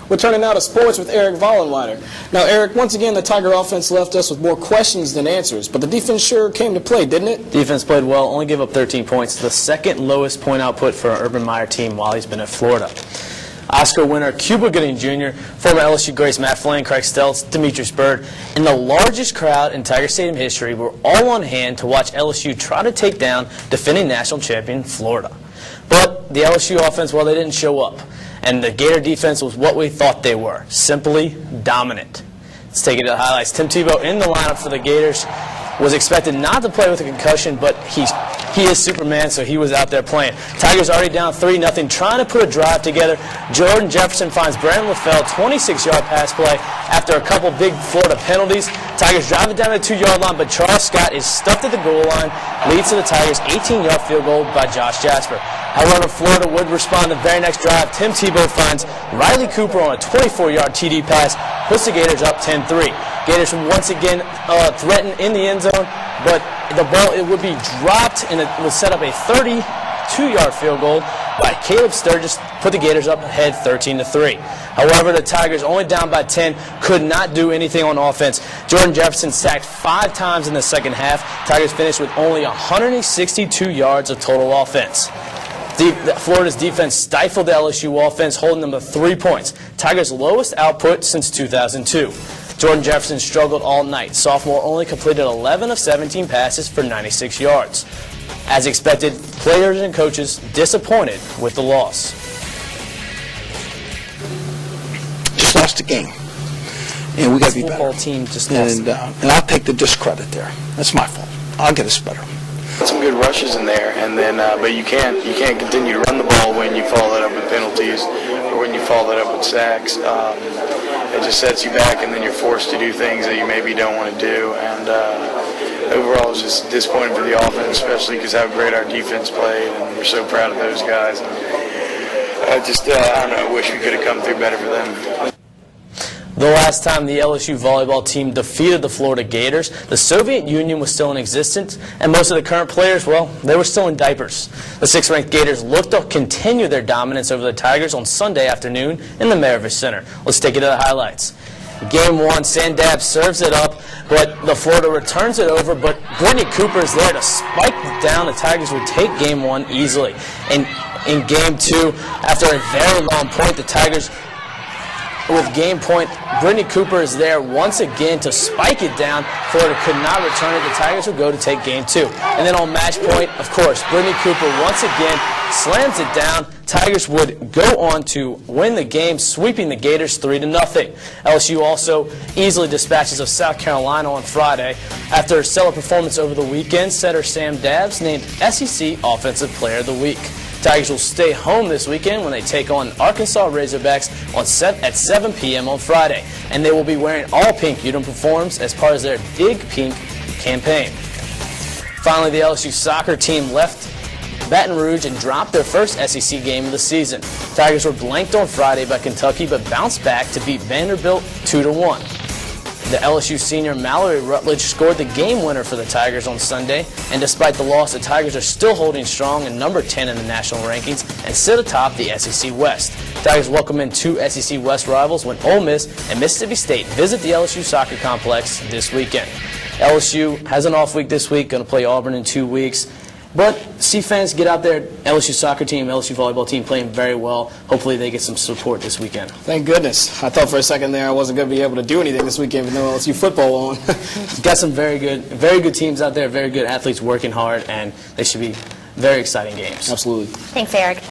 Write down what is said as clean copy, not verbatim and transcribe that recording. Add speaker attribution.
Speaker 1: We're turning now to sports with Erik Vollenweider. Now, Erik, once again, the Tiger offense left us with more questions than answers, but the defense sure came to play, didn't it?
Speaker 2: Defense played well, only gave up 13 points, the second lowest point output for an Urban Meyer team while he's been at Florida. Oscar winner Cuba Gooding Jr., former LSU greats Matt Flynn, Craig Stelz, Demetrius Byrd, and the largest crowd in Tiger Stadium history were all on hand to watch LSU try to take down defending national champion Florida. But the LSU offense, well, they didn't show up. And the Gator defense was what we thought they were, simply dominant. Let's take it to the highlights. Tim Tebow in the lineup for the Gators was expected not to play with a concussion, but he is Superman, so he was out there playing. Tigers already down 3-0, trying to put a drive together. Jordan Jefferson finds Brandon LaFell, 26-yard pass play after a couple big Florida penalties. Tigers drive it down the 2-yard line, but Charles Scott is stuffed at the goal line, leads to the Tigers' 18-yard field goal by Josh Jasper. However, Florida would respond the very next drive. Tim Tebow finds Riley Cooper on a 24-yard TD pass, puts the Gators up 10-3. Gators once again threaten in the end zone, but the ball would be dropped and it would set up a 32-yard field goal by Caleb Sturgis, put the Gators up ahead 13-3. However, the Tigers, only down by 10, could not do anything on offense. Jordan Jefferson sacked 5 times in the second half. Tigers finished with only 162 yards of total offense. Florida's defense stifled the LSU offense, holding them to 3 points. Tigers' lowest output since 2002. Jordan Jefferson struggled all night. Sophomore only completed 11 of 17 passes for 96 yards. As expected, players and coaches disappointed with the loss.
Speaker 3: Just lost the game, and we got to be better.
Speaker 2: Football team just lost.
Speaker 3: And I'll take the discredit there. That's my fault. I'll get us better.
Speaker 4: Some good rushes in there, and then but you can't continue to run the ball when you follow that up with penalties or when you follow that up with sacks. It just sets you back, and then you're forced to do things that you maybe don't want to do. And overall, it's just disappointing for the offense, especially because how great our defense played, and we're so proud of those guys. I don't know, wish we could have come through better for them.
Speaker 2: The last time the LSU volleyball team defeated the Florida Gators, the Soviet Union was still in existence, and most of the current players, well, they were still in diapers. The 6th-ranked Gators looked to continue their dominance over the Tigers on Sunday afternoon in the Maravich Center. Let's take it to the highlights. Game 1, Sandab serves it up, but the Florida returns it over, but Brittany Cooper is there to spike it down. The Tigers would take Game 1 easily. And in Game 2, after a very long point, the Tigers, with game point, Brittany Cooper is there once again to spike it down. Florida could not return it. The Tigers would go to take game 2. And then on match point, of course, Brittany Cooper once again slams it down. Tigers would go on to win the game, sweeping the Gators 3-0. LSU also easily dispatches of South Carolina on Friday. After a stellar performance over the weekend, setter Sam Dabbs named SEC Offensive Player of the Week. Tigers will stay home this weekend when they take on Arkansas Razorbacks at 7 p.m. on Friday. And they will be wearing all pink uniforms as part of their Dig Pink campaign. Finally, the LSU soccer team left Baton Rouge and dropped their first SEC game of the season. Tigers were blanked on Friday by Kentucky but bounced back to beat Vanderbilt 2-1. The LSU senior Mallory Rutledge scored the game winner for the Tigers on Sunday, and despite the loss, the Tigers are still holding strong and number 10 in the national rankings and sit atop the SEC West. Tigers welcome in 2 SEC West rivals when Ole Miss and Mississippi State visit the LSU soccer complex this weekend. LSU has an off week this week, going to play Auburn in 2 weeks. But see fans get out there, LSU soccer team, LSU volleyball team playing very well. Hopefully they get some support this weekend.
Speaker 1: Thank goodness. I thought for a second there I wasn't going to be able to do anything this weekend with no LSU football on.
Speaker 2: Got some very good teams out there, very good athletes working hard, and they should be very exciting games.
Speaker 1: Absolutely.
Speaker 5: Thanks, Erik.